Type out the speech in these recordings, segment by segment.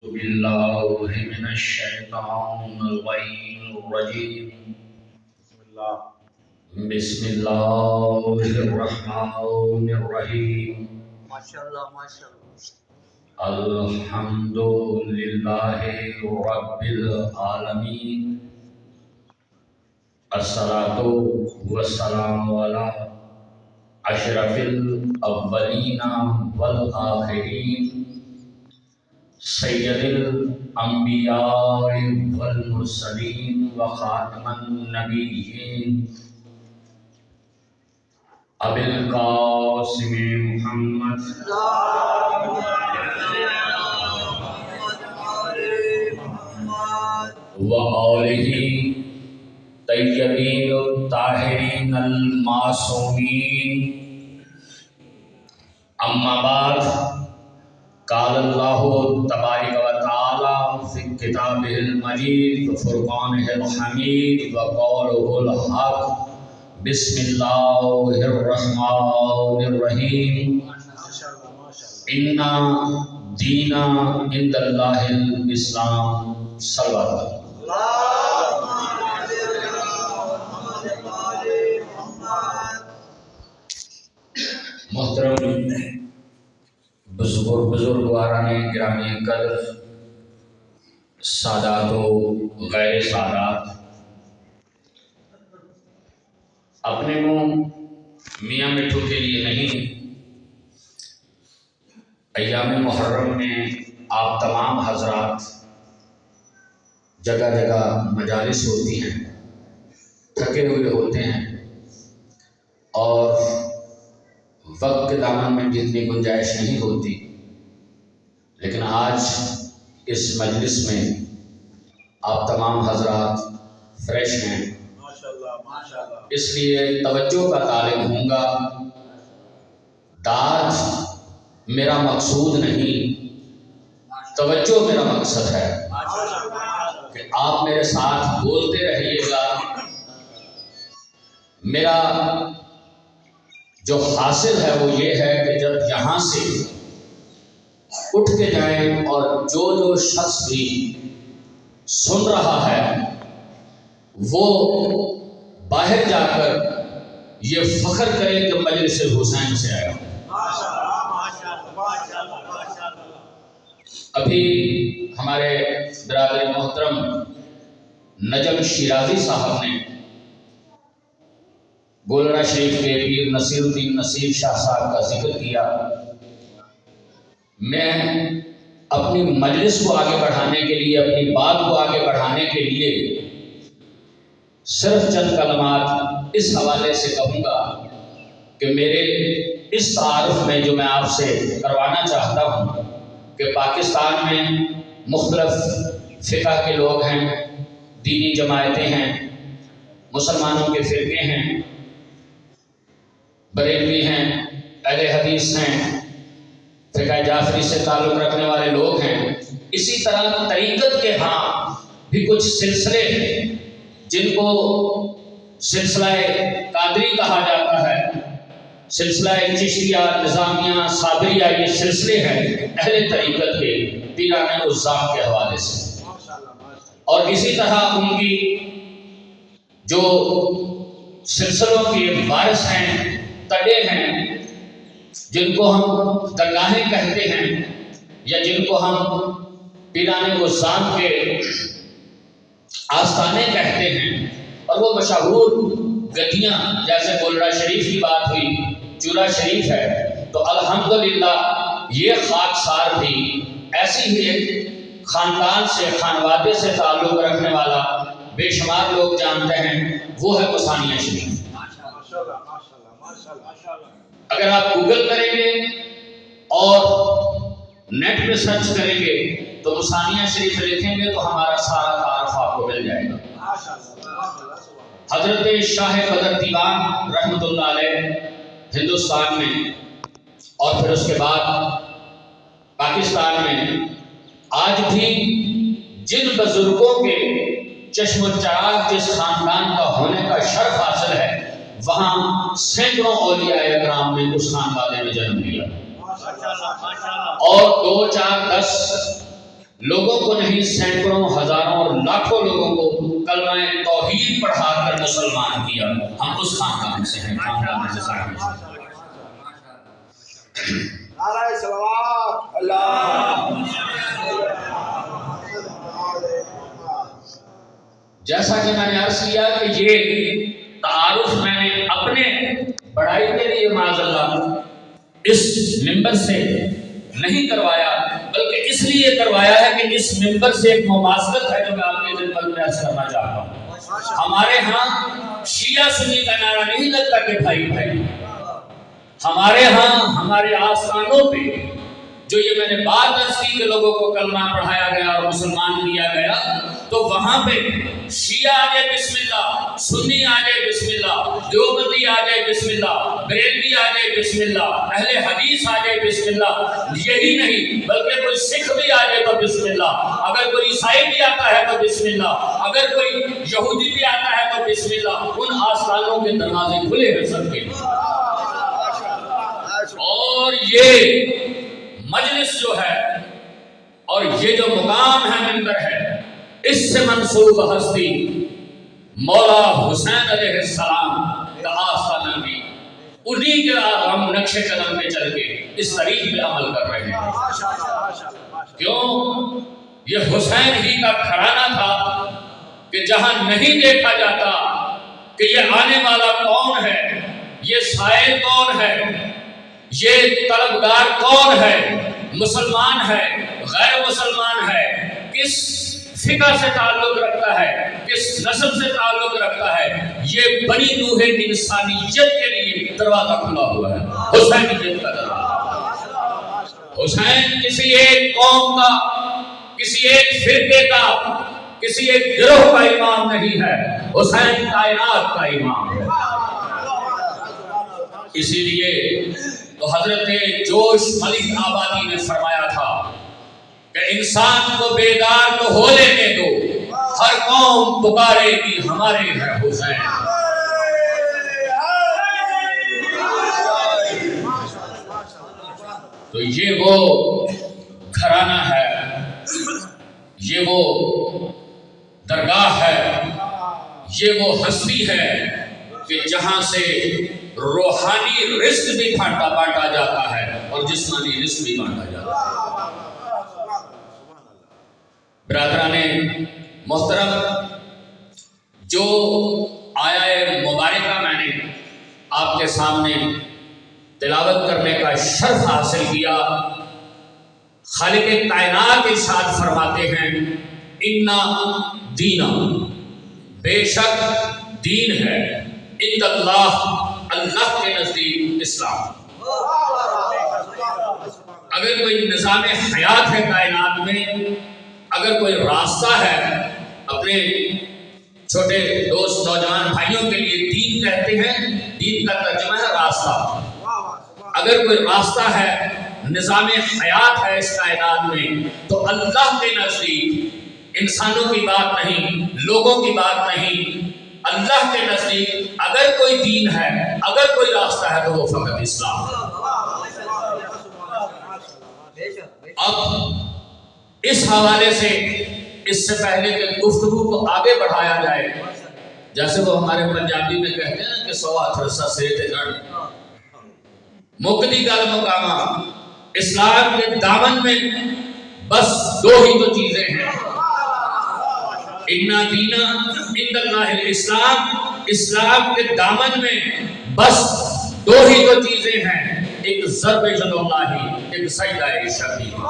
بالله من الشيطان الرجيم بسم الله الرحمن الرحيم الحمد لله رب العالمين الصلاة والسلام على أشرف الأولين والآخرين سید الانبیاء والمرسلین وخاتم النبیین ابی القاسم محمد وآلہ طیبین الطاہرین المعصومین اما بعد قال اللہ تبارک و تعالی فی کتابہ المجید وفرقانہ الحمید وقولہ الحق بسم اللہ الرحمن الرحیم ان دین عند اللہ الاسلام صلی اللہ محترم بزرگواران گرامی قدر، سادات و غیر سادات، اپنے منہ میاں مٹھو کے لیے نہیں، ایام محرم میں آپ تمام حضرات جگہ جگہ مجالس ہوتی ہیں، تھکے ہوئے ہوتے ہیں اور وقت کے دامن میں جتنی گنجائش نہیں ہوتی، لیکن آج اس مجلس میں آپ تمام حضرات فریش ہیں، اس لیے توجہ کا طالب ہوں گا۔ داد میرا مقصود نہیں، توجہ میرا مقصد ہے کہ آپ میرے ساتھ بولتے رہیے گا۔ میرا جو حاصل ہے وہ یہ ہے کہ جب یہاں سے اٹھ کے جائیں اور جو شخص بھی سن رہا ہے وہ باہر جا کر یہ فخر کرے کہ مجلس حسین سے آیا۔ ابھی ہمارے برادر محترم نجم شیرازی صاحب نے گولڑا شریف کے پیر نصیر الدین نصیر شاہ صاحب کا ذکر کیا۔ میں اپنی مجلس کو آگے بڑھانے کے لیے، اپنی بات کو آگے بڑھانے کے لیے صرف چند کلمات اس حوالے سے کہوں گا کہ میرے اس تعارف میں جو میں آپ سے کروانا چاہتا ہوں کہ پاکستان میں مختلف فقہ کے لوگ ہیں، دینی جماعتیں ہیں، مسلمانوں کے فرقے ہیں، بریلوی ہیں، اہل حدیث ہیں، فقہ جعفری سے تعلق رکھنے والے لوگ ہیں۔ اسی طرح طریقت کے ہاں بھی کچھ سلسلے ہیں جن کو سلسلہ قادری کہا جاتا ہے، سلسلہ چشتیہ، نظامیہ، صابریہ، یہ سلسلے ہیں اہل طریقت کے پیران عزام کے حوالے سے۔ اور اسی طرح ان کی جو سلسلوں کے وارث ہیں، تڑے ہیں، جن کو ہم درگاہیں کہتے ہیں یا جن کو ہم پیران عزام کے آستانے کہتے ہیں، اور وہ مشہور گدیاں جیسے گولڑا شریف کی بات ہوئی، چورا شریف ہے، تو الحمدللہ یہ خاکسار بھی ایسی ہی ایک خاندان سے، خانوادے سے تعلق رکھنے والا بے شمار لوگ جانتے ہیں، وہ ہے مسانیہ شریف۔ اگر آپ گوگل کریں گے اور نیٹ پہ سرچ کریں گے تو مسانیہ شریف لکھیں گے تو ہمارا سارا تعارف آپ کو مل جائے گا۔ حضرت شاہ قدر دیوان رحمۃ اللہ علیہ ہندوستان میں اور پھر اس کے بعد پاکستان میں آج بھی جن بزرگوں کے چشم و چراغ جس خاندان کا ہونے کا شرف حاصل ہے، وہاں سینکڑوں اولیاء اکرام نے اس خاندان میں جنم لیا، اور 2 4 10 لوگوں کو نہیں، سینکڑوں، ہزاروں اور لاکھوں لوگوں کو کلمہ توحید پڑھا کر مسلمان کیا۔ ہم اس خاندان سے ہیں، خاندان سے صاحب۔ نعرہ صلوات اللہ۔ جیسا کہ میں نے عرض کیا کہ یہ تعارف میں نے اپنے بڑائی کے لیے معاذ اللہ اس ممبر سے نہیں کروایا، بلکہ اس لیے کروایا ہے کہ اس ممبر سے ایک مماثلت ہے جو میں آپ کے خدمت میں عرض کرنا چاہتا ہوں۔ ہمارے ہاں شیعہ سنی کا نعرہ نہیں لگتا کہ بھائی بھائی، ہمارے ہاں ہمارے آستانوں پہ جو یہ میں نے بات عرض کی کہ لوگوں کو کلمہ پڑھایا گیا اور مسلمان کیا گیا، تو وہاں پہ شیعہ آ جائے بسم اللہ، سنی آ جائے بسم اللہ، دیوبندی آ جائے بسم اللہ، بریلوی آ جائے بسم اللہ، اہل حدیث آ جائے بسم اللہ، یہی نہیں بلکہ کوئی سکھ بھی آ جائے تو بسم اللہ، اگر کوئی عیسائی بھی آتا ہے تو بسم اللہ، اگر کوئی یہودی بھی آتا ہے تو بسم اللہ۔ ان آستانوں کے دروازے کھلے ہیں سب کے لیے۔ اور یہ مجلس جو ہے اور یہ جو مقام ہے، ممبر ہے، اس سے منسوب ہستی مولا حسین علیہ السلام کا آستانہ بھی انہی کے ہم نقش قدم پہ چل کے اس طریق پہ عمل کر رہے ہیں۔ کیوں؟ یہ حسین ہی کا گھرانہ تھا کہ جہاں نہیں دیکھا جاتا کہ یہ آنے والا کون ہے، یہ سائل کون ہے، یہ طلبگار کون ہے، مسلمان ہے، غیر مسلمان ہے، کس فقہ سے تعلق رکھتا ہے، کس نسل سے تعلق رکھتا ہے، یہ بنی نوح انسانیت کے لیے دروازہ کھلا ہوا ہے، حسینیت کا دروازہ۔ حسین کسی ایک قوم کا، کسی ایک فرقے کا، کسی ایک گروہ کا امام نہیں ہے، حسین کائنات کا امام ہے۔ اسی لیے تو حضرت جوش ملک آبادی نے فرمایا تھا کہ انسان کو بیدار تو ہو لینے دو، ہر قوم پکارے گی ہمارے ہے حسین۔ تو یہ وہ گھرانہ ہے، یہ وہ درگاہ ہے، یہ وہ ہستی ہے کہ جہاں سے روحانی رزق بھی بانٹا جاتا ہے اور جسمانی رزق بھی بانٹا جاتا ہے۔ برادران محترم، جو آیہ مبارکہ میں نے آپ کے سامنے تلاوت کرنے کا شرف حاصل کیا، خالق کائنات ارشاد فرماتے ہیں اِنَّ دِینَ، بے شک دین ہے، عند اللہ، اللہ کے نزدیک اسلام۔ اگر کوئی نظام حیات ہے کائنات میں، اگر کوئی راستہ ہے، اپنے چھوٹے دوست نوجوان بھائیوں کے لیے دین کہتے ہیں، دین کا ترجمہ ہے راستہ۔ اگر کوئی راستہ ہے، نظام حیات ہے اس کائنات میں، تو اللہ کے نزدیک انسانوں کی بات نہیں، لوگوں کی بات نہیں، اللہ کے نزدیک اگر کوئی دین ہے، اگر کوئی راستہ ہے تو وہ فقط اسلام۔ اب اس حوالے سے اس سے پہلے کہ گفتگو کو آگے بڑھایا جائے، جیسے وہ ہمارے پنجابی میں کہتے ہیں کہ سوا تھرسا سے جڑ مقدی گل مقامہ، اسلام کے دامن میں بس دو ہی تو چیزیں ہیں، اِنَّ دِینَ عِندَ اللَّهِ الْإِسْلَامِ، اسلام کے دامن میں بس دو ہی تو چیزیں ہیں، ایک ضرب جد اللہ، ایک سجدہ شبیہ۔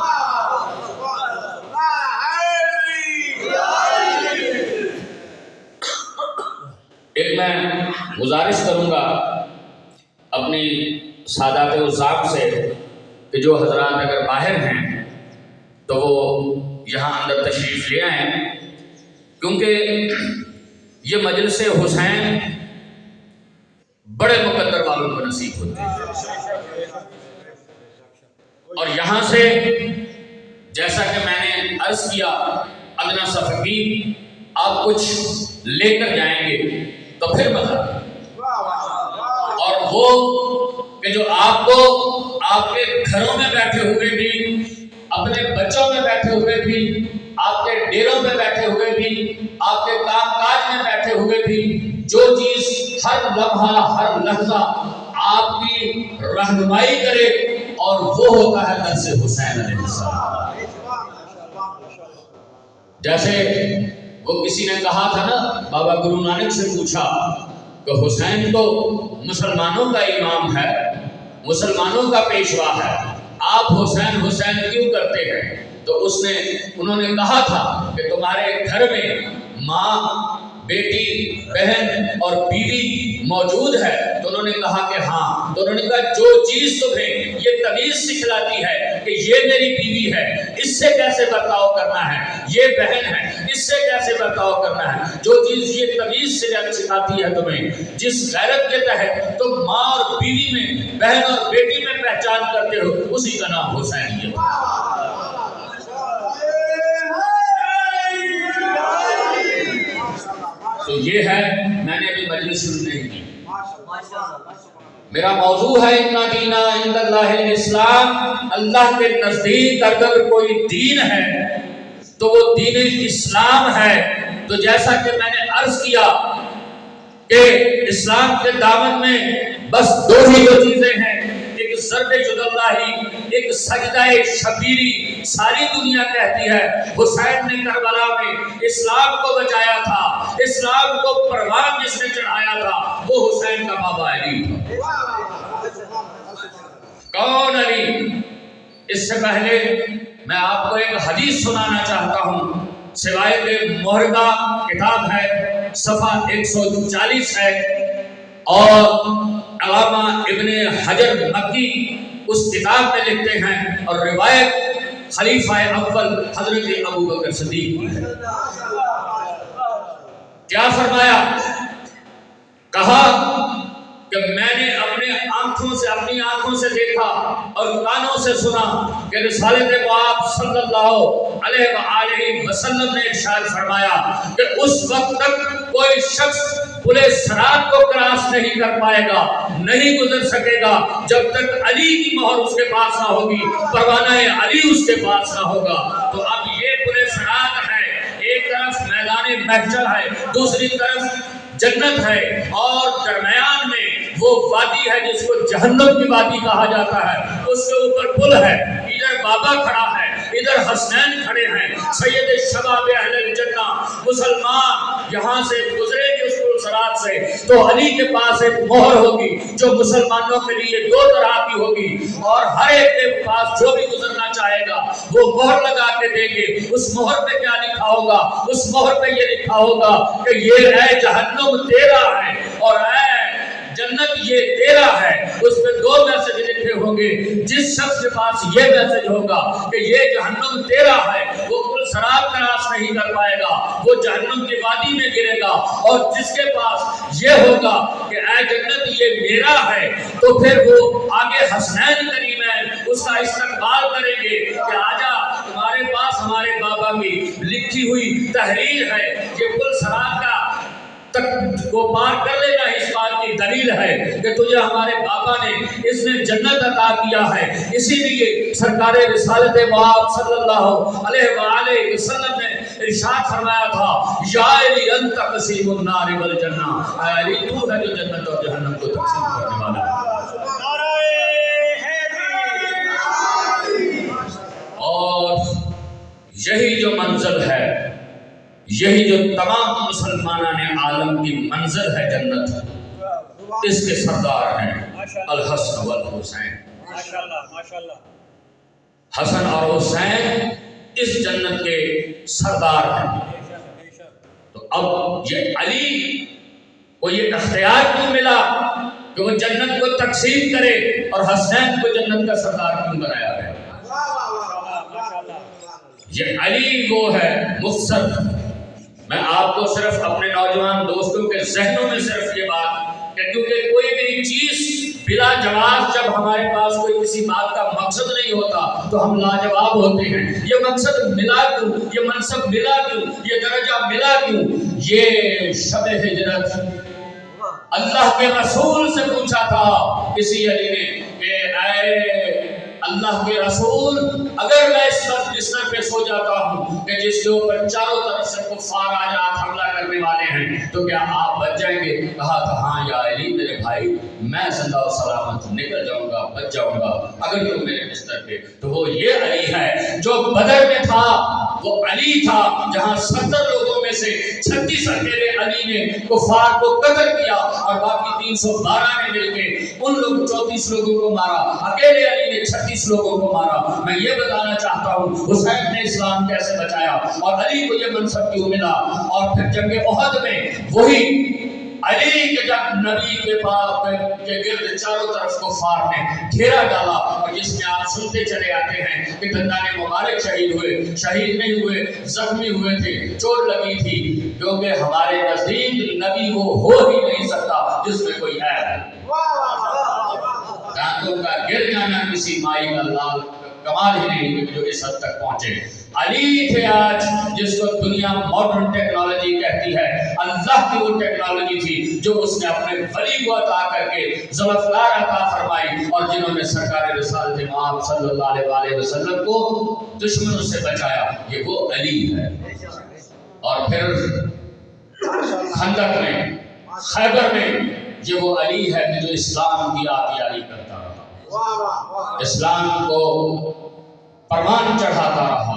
ایک میں گزارش کروں گا اپنی سادات عزام سے کہ جو حضرات اگر باہر ہیں تو وہ یہاں اندر تشریف لے آئیں، کیونکہ یہ مجلس حسین بڑے مقدر والوں کو نصیب ہوتے ہیں، اور یہاں سے جیسا کہ میں نے عرض کیا ادنا صفقی آپ کچھ لے کر جائیں گے تو پھر مزہ، اور وہ کہ جو آپ کو آپ کے گھروں میں بیٹھے ہوئے بھی اپنے بچوں میں بیٹھے ہوئے بھی، آپ کے ڈیروں میں بیٹھے ہوئے بھی، آپ کے کام کاج میں بیٹھے ہوئے بھی، جو چیز ہر لمحہ ہر لحظہ آپ کی رہنمائی کرے، اور وہ ہوتا ہے درس حسین علیہ السلام۔ جیسے وہ کسی نے کہا تھا نا، بابا گرو نانک سے پوچھا کہ حسین تو مسلمانوں کا امام ہے، مسلمانوں کا پیشوا ہے، آپ حسین حسین کیوں کرتے ہیں؟ تو انہوں نے کہا تھا کہ تمہارے گھر میں ماں، بیٹی، بہن اور بیوی موجود ہے؟ تو انہوں نے کہا کہ ہاں۔ تو انہوں نے کہا جو چیز تمہیں یہ تمیز سکھلاتی ہے کہ یہ میری بیوی ہے، اس سے کیسے برتاؤ کرنا ہے، یہ بہن ہے، اس سے کیسے برتاؤ کرنا ہے، جو چیز یہ تمیز سکھاتی ہے تمہیں، جس غیرت کے تحت تم ماں اور بیوی میں، بہن اور بیٹی میں پہچان کرتے ہو، اسی کا نام حسین ہے۔ تو یہ ہے، میں نے ابھی مجلس شروع نہیں کی، میرا موضوع ہے اِنَّ دِینَ عِندَ اللہِ الاسلام، اللہ کے نزدیک اگر کوئی دین ہے تو وہ دین اسلام ہے۔ تو جیسا کہ میں نے عرض کیا کہ اسلام کے دامن میں بس دو ہی چیزیں ہیں، ایک ضرب جداللہی، ایک سجدہ شبیری۔ ساری دنیا کہتی ہے حسین نے کربلا میں اسلام کو بچایا تھا، اسلام کو پروان جس نے چڑھایا تھا وہ حسین کا بابا علی تھا۔ کون علی؟ اس سے پہلے میں آپ کو ایک حدیث سنانا چاہتا ہوں، سوائے محرقہ کتاب ہے، صفحہ 140 ہے، اور علامہ ابن حجر مکی اس کتاب میں لکھتے ہیں، اور روایت خلیفہ اول حضرت ابوبکر صدیق کی ہے۔ کیا فرمایا؟ کہا کہ میں نے اپنی آنکھوں سے دیکھا اور کانوں سے سنا کہ رسالت پاک صلی اللہ علیہ وآلہ وسلم نے ارشاد فرمایا کہ اس وقت تک کوئی شخص پلے صراط کو کراس نہیں کر پائے گا، نہیں گزر سکے گا، جب تک علی کی مہر اس کے پاس نہ ہوگی، پروانہ علی اس کے پاس نہ ہوگا۔ تو اب یہ پلے صراط ہے، ایک طرف میدان محشر ہے، دوسری طرف جنت ہے، اور درمیان میں وہ وادی ہے جس کو جہنم کی وادی کہا جاتا ہے، اس کے اوپر پل ہے، ادھر بابا کھڑا ہے، ادھر حسنین کھڑے ہیں، سید شباب اہل الجنہ مسلمان یہاں سے گزرے گی اس پل صراط سے، تو علی کے پاس ایک مہر ہوگی جو مسلمانوں کے لیے دو طرح کی ہوگی، اور ہر ایک کے پاس جو بھی گزرنا چاہے گا وہ مہر لگا کے دیں گے۔ اس مہر پہ کیا لکھا ہوگا؟ اس مہر پہ یہ لکھا ہوگا کہ یہ اے جہنم تیرا ہے اور اے جنت یہ تیرا ہے۔ اس میں دو میسج لکھے ہوں گے، جس شخص کے پاس یہ میسج ہوگا کہ یہ جہنم تیرا ہے وہ پل صراط کراس نہیں کر پائے گا، وہ جہنم کی وادی میں گرے گا، اور جس کے پاس یہ ہوگا کہ اے جنت یہ میرا ہے، تو پھر وہ آگے حسنین کریمین اس کا استقبال کریں گے کہ آجا تمہارے پاس ہمارے بابا کی لکھی ہوئی تحریر ہے، یہ پل صراط کا تک کو پار کر لینا اس بات کی دلیل ہے کہ تجھے ہمارے بابا نے اس نے جنت عطا کیا ہے۔ اسی لیے سرکار رسالت مآب صلی اللہ علیہ وآلہ وسلم نے ارشاد فرمایا تھا یا علی انت قسیم النار والجنہ، اے علی تو ہے جو جنت اور جہنم کو تقسیم کرنے والا ہے۔ اور یہی جو منزل ہے، یہی جو تمام مسلمانان عالم کی منزل ہے جنت، اس کے سردار ہیں الحسن والحسین۔ حسن اور حسین اس جنت کے سردار ہیں۔ تو اب یہ علی کو یہ اختیار کیوں ملا کہ وہ جنت کو تقسیم کرے، اور حسین کو جنت کا سردار کیوں بنایا گیا؟ یہ علی وہ ہے مختصر، میں آپ کو صرف اپنے نوجوان دوستوں کے ذہنوں میں صرف یہ بات کہ کیونکہ کوئی بھی چیز بلا جواز جب ہمارے پاس کوئی کسی بات کا مقصد نہیں ہوتا تو ہم لاجواب ہوتے ہیں۔ یہ مقصد ملا کیوں، یہ منصب ملا کیوں، یہ درجہ ملا کیوں؟ یہ شب ہجرت اللہ کے رسول سے پوچھا تھا کسی علی نے کہ اے اللہ کے رسول اگر میں اس وقت بستر پہ سو جاتا ہوں کہ جس کے اوپر چاروں طرف سے کفار آج حملہ کرنے والے ہیں تو کیا آپ بچ جائیں گے؟ کہا کہ ہاں یا علی میرے بھائی میں زندہ و سلامت نکل جاؤں گا، بچ جاؤں گا اگر تم میرے بستر پہ۔ تو وہ یہ علی ہے جو بدر میں تھا، وہ علی تھا جہاں 70 لوگوں میں سے 36 اکیلے علی نے کفار کو قتل کیا اور باقی 312 نے مل کے ان لوگ 34 لوگوں کو مارا، اکیلے علی نے 36 لوگوں کو مارا۔ میں یہ بتانا چاہتا ہوں حسین نے اسلام کیسے بچایا اور علی کو یہ منصب کیوں ملا۔ اور پھر جنگ احد میں وہی علی کے جب نبی کے پاس کے گرد چاروں طرف کفار نے گھیرا ڈالا اور جس میں آپ سنتے چلے آتے ہیں کہ دندان مبارک شہید ہوئے، شہید نہیں ہوئے، زخمی ہوئے تھے، چوٹ لگی تھی، کیونکہ ہمارے نزدیک نبی وہ ہو ہی نہیں سکتا جس میں کوئی عیب ہے۔ دانتوں کا گر جانا کسی مائی کا لال کمال ہی نہیں جو اس حد تک پہنچے۔ علی تھے آج جس کو دنیا ماڈرن ٹیکنالوجی کہتی ہے، اللہ کی وہ ٹیکنالوجی تھی جو اس نے اپنے ولی کو عطا کر کے ذوالفقار عطا فرمائی اور جنہوں نے سرکار رسالت مآب صلی اللہ علیہ وسلم کو دشمنوں سے بچایا، یہ وہ علی ہے۔ اور پھر خندق میں، خیبر میں، یہ وہ علی ہے کہ جو اسلام کی آبیاری کرتا رہا، اسلام کو پروان چڑھاتا رہا۔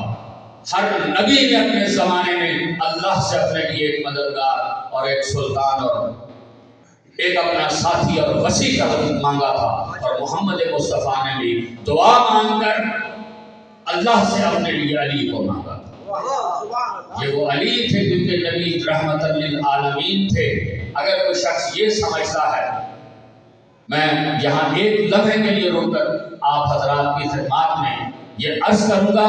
ہر نبی نے اپنے زمانے میں اللہ سے اپنے لیے ایک مددگار اور ایک سلطان اور ایک اپنا ساتھی اور وسیع کا مانگا تھا، اور محمد مصطفیٰ نے بھی دعا مانگ کر اللہ سے اپنے لیے علی کو مانگا تھا۔ یہ وہ علی تھے کیونکہ نبی رحمت للعالمین تھے۔ اگر کوئی شخص یہ سمجھتا ہے، میں یہاں ایک لمحے کے لیے رک کر آپ حضرات کی خدمات میں یہ عرض کروں گا،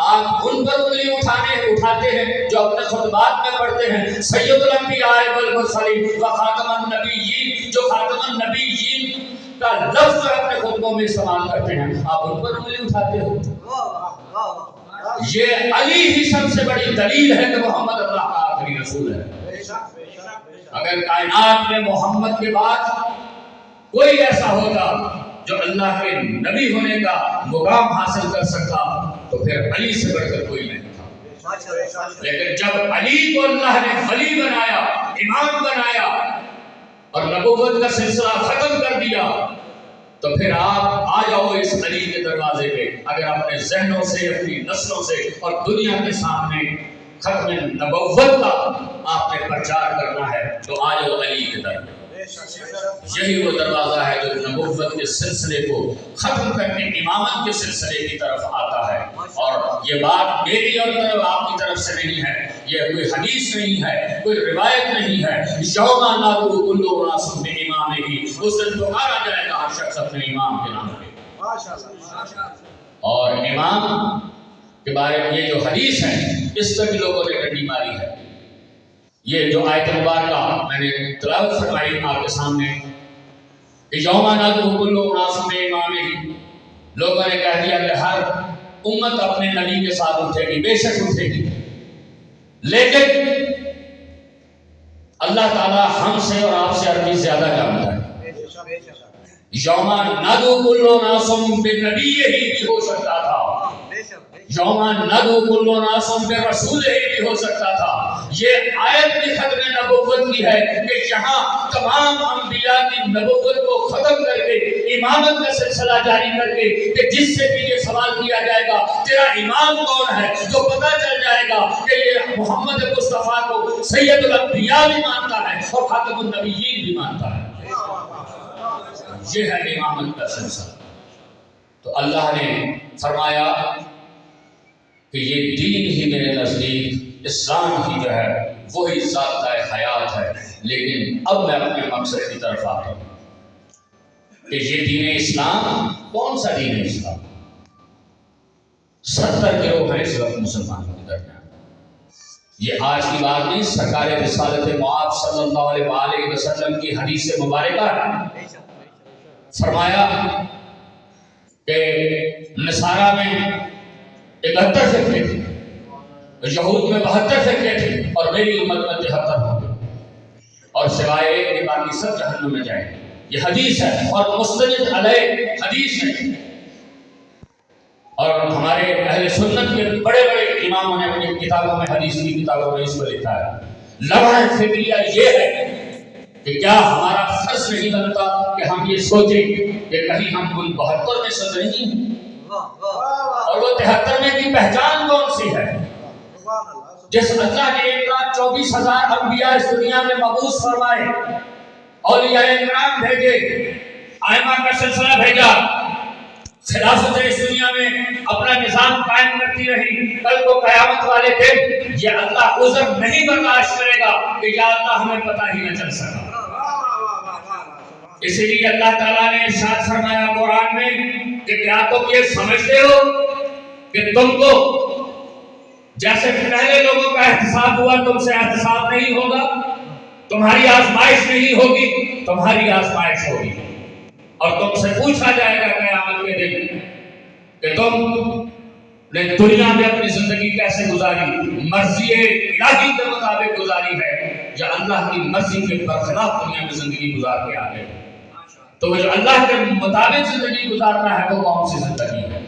آپ ان پر انگلی اٹھاتے ہیں جو اپنے خطبات میں پڑھتے ہیں سید الانبیاء والمرسلین و خاتم النبیین، جو خاتم النبیین کا لفظ اپنے خطبوں میں استعمال کرتے ہیں، آپ ان پر انگلی اٹھاتے ہو۔ یہ علی ہی سب سے بڑی دلیل ہے کہ محمد اللہ کا آخری رسول ہے۔ اگر کائنات میں محمد کے بعد کوئی ایسا ہوتا جو اللہ کے نبی ہونے کا مقام حاصل کر سکتا تو پھر علی سے بڑھ کر کوئی نہیں تھا۔ لیکن جب علی کو اللہ نے ولی بنایا، امام بنایا اور نبوت کا سلسلہ ختم کر دیا تو پھر آپ آ جاؤ اس علی کے دروازے پہ۔ اگر اپنے ذہنوں سے، اپنی نسلوں سے اور دنیا کے سامنے ختم نبوت کا آپ نے پرچار کرنا ہے تو آ جاؤ علی کے در پہ۔ یہی وہ دروازہ ہے جو نبوت کے سلسلے کو ختم کرنے، امامت کے سلسلے کی طرف آتا ہے۔ اور یہ بات میری اور آپ کی طرف سے نہیں ہے، یہ کوئی حدیث نہیں ہے، کوئی روایت نہیں ہے۔ یوم ندعو کل اناس بامامہ، اس دن پکارا جائے گا ہر شخص اپنے امام کے نام پہ۔ اور امام کے بارے میں یہ جو حدیث ہے اس پہ بھی لوگوں نے ڈنڈی ماری ہے۔ یہ جو آیت مبارکہ میں نے تلاوت فرمائی آپ کے سامنے کہ یوم ندعو کل اناس بامامہ، لوگوں نے کہہ دیا کہ ہر امت اپنے نبی کے ساتھ اٹھے گی، بے شک اٹھے گی، لیکن اللہ تعالیٰ ہم سے اور آپ سے عربی زیادہ جانتا ہے۔ یوم ندعو کل اناس بنبیہ بھی ہو سکتا تھا، یوم ندعو کل اناس برسولہ بھی ہو سکتا تھا۔ یہ آیت بھی ختم نبوت کی ہے کہ یہاں تمام انبیاء کی نبوت کو ختم کر کے امامت کا سلسلہ جاری کر کے کہ جس سے بھی یہ سوال کیا جائے گا تیرا امام کون ہے، تو پتہ چل جائے گا کہ یہ محمد مصطفیٰ کو سید الانبیاء بھی مانتا ہے اور خاتم النبیین بھی مانتا ہے۔ یہ ہے امامت کا سلسلہ۔ تو اللہ نے فرمایا کہ یہ دین ہی میرے نزدیک اسلام ہی جو ہے وہی ضابطۂ حیات ہے، لیکن اب میں اپنے مقصد کی طرف آتا ہوں کہ یہ دین اسلام کون سا دین اسلام؟ 70 گروہ ہیں اس وقت مسلمانوں کے درمیان۔ یہ آج کی بات نہیں، سرکار رسالت مآب صلی اللہ علیہ وآلہ وسلم کی حدیث مبارکہ ہے۔ فرمایا کہ نصارہ میں 71 فرقے تھے، یہود میں 72 فرقے تھے اور میری امت میں 73 ہوں گے، اور سوائے ایک کے باقی سب جہنم میں جائیں گے۔ یہ حدیث ہے اور مستند علیہ حدیث ہے۔ اور ہمارے اہل سنت کے بڑے بڑے اماموں نے اپنی کتابوں میں، حدیث کی کتابوں میں اس کو لکھا ہے۔ لمحہ فکریہ یہ ہے کہ کیا ہمارا فرض نہیں بنتا کہ ہم یہ سوچیں کہ کہیں ہم ان 72 میں سے نہیں ہیں، اور وہ 73 میں کی پہچان کون سی ہے؟ جس اللہ نے 1,24,000 انبیاء اس دنیا میں مبعوث فرمائے، اولیاء کرام بھیجے، ائمہ کا سلسلہ بھیجا، خلافت اس دنیا میں اپنا نظام قائم کرتی رہی، کل کو قیامت والے دن یہ اللہ عذر نہیں برداشت کرے گا کہ یا اللہ ہمیں پتہ ہی نہ چل سکا۔ اسی لیے اللہ تعالیٰ نے ارشاد فرمایا قرآن میں کہ کیا تم یہ سمجھتے ہو کہ تم کو جیسے پہلے لوگوں کا احتساب ہوا تم سے احتساب نہیں ہوگا، تمہاری آزمائش نہیں ہوگی، تمہاری آزمائش ہوگی، اور تم سے پوچھا جائے گا قیامت کے دن کہ تم نے دنیا میں اپنی زندگی کیسے گزاری، مرضی الہی کے مطابق گزاری ہے یا اللہ کی مرضی کے برخلاف دنیا میں زندگی گزار کے آ گئے؟ تو جو اللہ کے مطابق زندگی گزارنا ہے وہ کون سی زندگی ہے،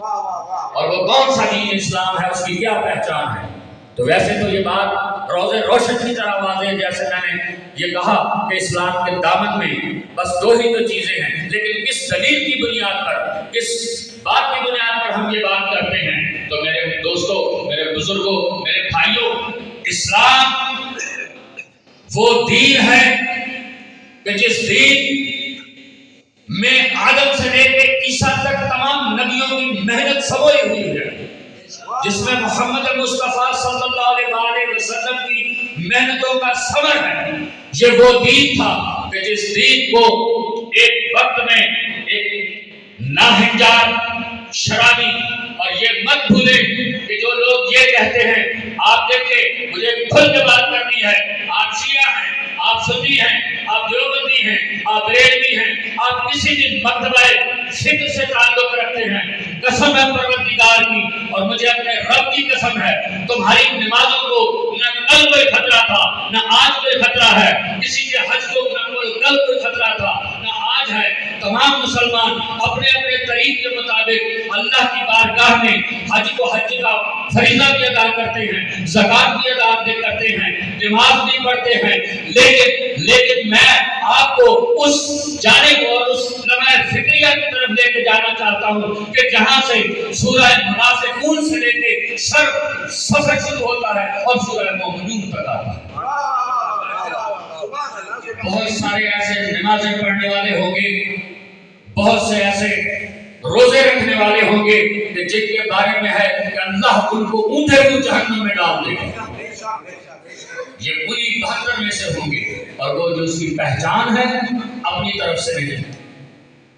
اور وہ کون سا دین اسلام ہے، اس کی کیا پہچان ہے؟ تو ویسے تو یہ بات روز روشن کی طرح واضح ہے، جیسے میں نے یہ کہا کہ اسلام کے دامن میں بس 2 ہی تو چیزیں ہیں، لیکن کس دلیل کی بنیاد پر، کس بات کی بنیاد پر ہم یہ بات کرتے ہیں؟ تو میرے دوستوں، میرے بزرگوں، میرے بھائیوں، اسلام وہ دین ہے کہ جس دین میں آدم سے لے کے عیسیٰ تک تمام نبیوں کی محنت سموئی ہوئی ہے، جس میں محمد مصطفیٰ صلی اللہ علیہ وسلم کی محنتوں کا ثمر ہے۔ یہ وہ دین تھا کہ جس دین کو ایک وقت میں ایک ناہنجار شرابی، اور یہ مت بھولیں کہ جو لوگ یہ کہتے ہیں، آپ دیکھیں مجھے کھل کے بات کرنی ہے، آپ شیعہ ہیں، آپ سنی ہیں، آپ دیوبندی ہیں، آپ بریلوی ہیں، آپ کسی بھی مرتبہ فکر سے تعلق رکھتے ہیں، قسم ہے پروردگار کی اور مجھے اپنے رب کی قسم ہے، تمہاری نمازوں کو نہ کل کوئی خطرہ تھا نہ آج کوئی خطرہ ہے، کسی کے حج کو نہ کل کوئی خطرہ تھا نہ آج ہے۔ تمام مسلمان اپنے اپنے طریق کے مطابق اللہ کی بارگاہ میں حج کو حج کا فریضہ بھی ادا کرتے ہیں، زکوٰۃ بھی ادا کرتے ہیں، نماز بھی پڑھتے ہیں، لیکن میں آپ کو اس جانب اور اس لمحہ فکریہ کی طرف لے کے جانا چاہتا ہوں کہ جہاں سے سورہ منافقون سے لے کے سفر شروع ہوتا ہے اور سورہ مومنون تک آتا ہے۔ بہت سارے ایسے نمازیں پڑھنے والے ہوں گے، بہت سے ایسے روزے رکھنے والے ہوں گے کہ جن کے بارے میں ہے کہ اللہ ان کو اونٹے کو جہنم میں ڈال دے گا، یہ پوری 72 میں سے ہوں گے، اور وہ جو اس کی پہچان ہے اپنی طرف سے نہیں۔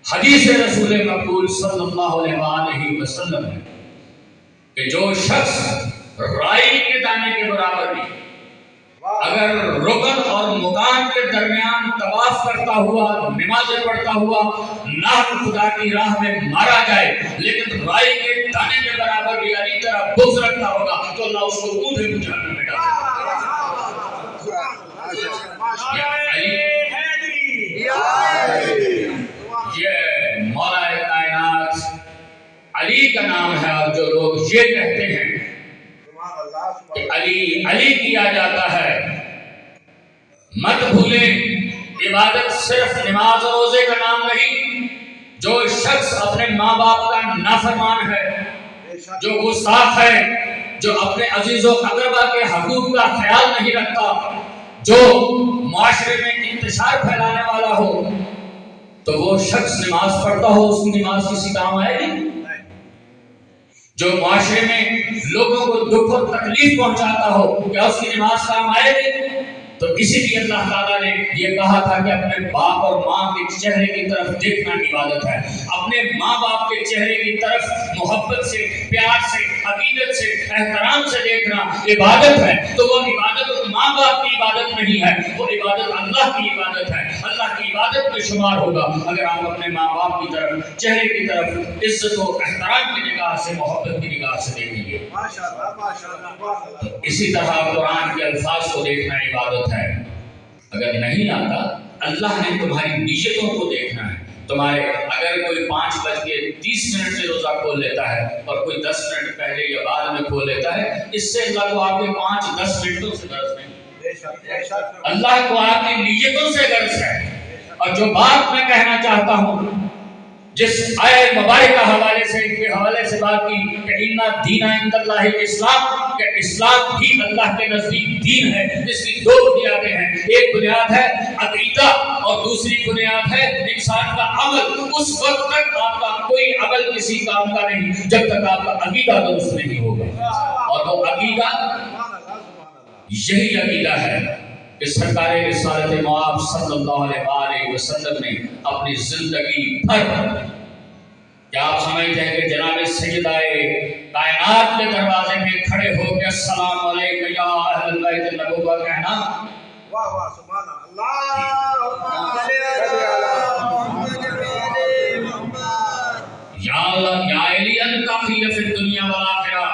حدیث رسول مقبول صلی اللہ علیہ وسلم ہے کہ جو شخص رائی کے دانے کے برابر بھی اگر رکن اور مکان کے درمیان طواف کرتا ہوا، نمازیں پڑھتا ہوا، ناک خدا کی راہ میں مارا جائے، لیکن رائی کے دانے کے برابر بھی علی طرح بغض رکھتا ہوگا تو اللہ اس کو اونٹے کو جہنم میں ڈالے گا۔ یہ مولا کائنات علی کا نام ہے، اور جو لوگ یہ کہتے ہیں کہ علی علی کیا جاتا ہے، مت بھولیں عبادت صرف نماز اور روزے کا نام نہیں۔ جو شخص اپنے ماں باپ کا نافرمان ہے، جو گستاخ ہے، جو اپنے عزیز و اقربا کے حقوق کا خیال نہیں رکھتا، جو معاشرے میں انتشار پھیلانے والا ہو، تو وہ شخص نماز پڑھتا ہو اس کی نماز کسی کام آئے گی؟ جو معاشرے میں لوگوں کو دکھ اور تکلیف پہنچاتا ہو کیا اس کی نماز کام آئے گی؟ تو اسی لیے اللہ تعالیٰ نے یہ کہا تھا کہ اپنے باپ اور ماں کے چہرے کی طرف دیکھنا عبادت ہے۔ اپنے ماں باپ کے چہرے کی طرف محبت سے، پیار سے، عقیدت سے، احترام سے دیکھنا عبادت ہے۔ تو وہ عبادت ماں باپ کی عبادت نہیں ہے، وہ عبادت اللہ کی عبادت ہے، اللہ کی عبادت میں شمار ہوگا اگر آپ اپنے ماں باپ کی طرف، چہرے کی طرف عزت و احترام کی نگاہ سے، محبت کی نگاہ سے دیکھیں گے۔ اسی طرح قرآن کے الفاظ کو دیکھنا عبادت ہے۔ اگر نہیں آتا، اللہ نے تمہاری نیتوں کو دیکھنا ہے، تمہارے اگر کوئی 5:30 سے روزہ کھول لیتا ہے اور کوئی 10 منٹ پہلے یا بعد میں کھول لیتا ہے، اس سے اللہ کو آپ کے 5-10 منٹوں سے غرض نہیں، اللہ کو آپ کی نیتوں سے غرض ہے۔ اور جو بات میں کہنا چاہتا ہوں، جس آیت مبارکہ کے حوالے سے بات کی کہ ان دین عند اللہ الاسلام، کہ اسلام بھی اللہ کے نزدیک دین ہے، اس کی 2 بنیادیں ہیں، ایک بنیاد ہے عقیدہ اور دوسری بنیاد ہے انسان کا عمل۔ اس وقت تک آپ کا کوئی عمل کسی کام کا نہیں جب تک آپ کا عقیدہ درست نہیں ہوگا، اور وہ عقیدہ یہی عقیدہ ہے کہ سرکار رسالت مآب صلی اللہ علیہ وسلم نے اپنی زندگی بھر، کیا آپ سمجھتے ہیں کہ جناب سیدہ کائنات کے دروازے میں کھڑے ہو کے السلام علیکم یا اہل بیت النبوہ کہنا، واہ واہ سبحان اللہ، یا اللہ یا علی انت اخی فی الدنیا والآخرہ،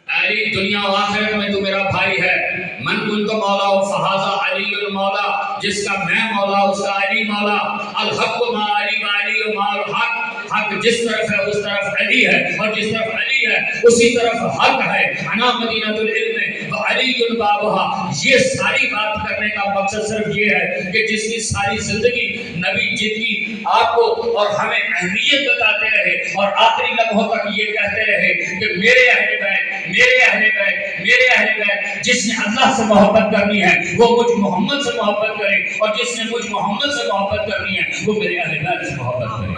علی دنیا و آخرت میں تو میرا بھائی ہے، من کنت مولا فہذا علی المولا، جس کا میں مولا اس کا علی مولا، الحق ما علی و علی ما الحق، حق جس طرف ہے اس طرف علی ہے، اور جس طرف علی ہے اسی طرف حق ہے، انا مدینۃ العلم و علی بابھا۔ یہ ساری بات کرنے کا مقصد صرف یہ ہے کہ جس کی ساری زندگی نبی جن کی آپ کو اور ہمیں اہمیت بتاتے رہے اور آخری لمحوں تک یہ کہتے رہے کہ میرے اہل بیت، میرے اہل بیت، میرے اہل بیت، جس نے اللہ سے محبت کرنی ہے وہ مجھ محمد سے محبت کرے، اور جس نے مجھ محمد سے محبت کرنی ہے وہ میرے اہل بیت سے محبت کرے۔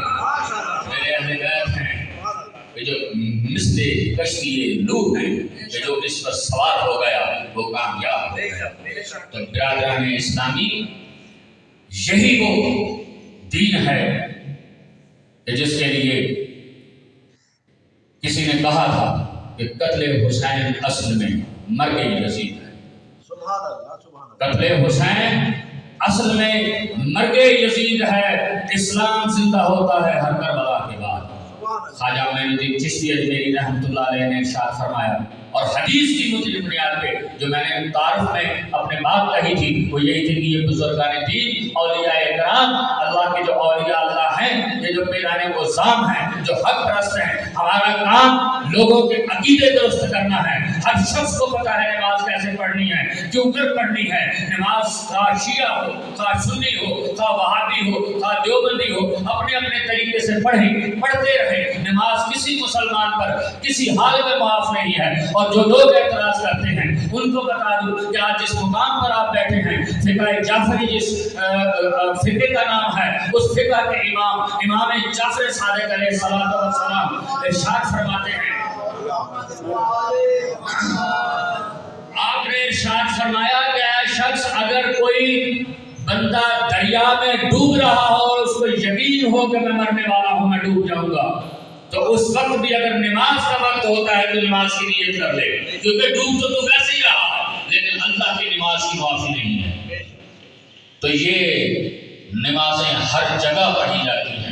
میرے اہل بیت ہیں کہ جو مثل کشتی نوح ہیں کہ جو اس پر سوار ہو گیا وہ کامیاب ہو گیا۔ تو برادران اسلامی، یہی وہ دین ہے کہ جس کے لیے کسی نے کہا تھا کہ قتل حسین اصل میں مرگ یزید ہے۔ سبحان اللہ، سبحان اللہ، قتل حسین اصل میں مرگ یزید ہے، اسلام زندہ ہوتا ہے ہر کربلا کے بعد۔ خواجہ معین الدین چشتی اجمیری رحمۃ اللہ علیہ نے ارشاد فرمایا، اور حدیث کی مجھے بنیاد پہ جو میں نے تعارف میں اپنے بات کہی تھی وہ یہی تھی کہ یہ بزرگان دین، اولیاء کرام، اللہ کے جو اولیاء اللہ ہیں، یہ جو پیرانے گزام ہیں، جو حق پرست ہیں، ہمارا کام لوگوں کے عقیدے درست کرنا ہے۔ ہر شخص کو پتا ہے نماز کیسے پڑھنی ہے، کیوں کر پڑھنی ہے۔ نماز خواہ شیعہ ہو، خواہ سنی ہو، خواہ وہابی ہو، خواہ دیوبندی ہو، اپنے اپنے طریقے سے پڑھیں، پڑھتے رہیں۔ نماز کسی مسلمان پر کسی حال میں معاف نہیں ہے، اور جو لوگ اعتراض کرتے ہیں ان کو بتا دوں کہ آج جس مقام پر آپ بیٹھے ہیں، فقہ جعفری جس فقہ کا نام ہے، اس فقہ کے امام جعفر صادق علیہ السلام ارشاد فرماتے ہیں، آپ نے ارشاد فرمایا کہ اے شخص، اگر کوئی بندہ دریا میں ڈوب رہا ہو اور اس کو یقین ہو کہ میں مرنے والا ہوں، میں ڈوب جاؤں گا، تو اس وقت بھی اگر نماز کا وقت ہوتا ہے تو نماز کی نیت کر لے، کیونکہ ڈوب تو ویسے ہی رہا ہے، لیکن اللہ کی نماز کی معافی نہیں ہے۔ تو یہ نمازیں ہر جگہ پڑھی جاتی ہیں۔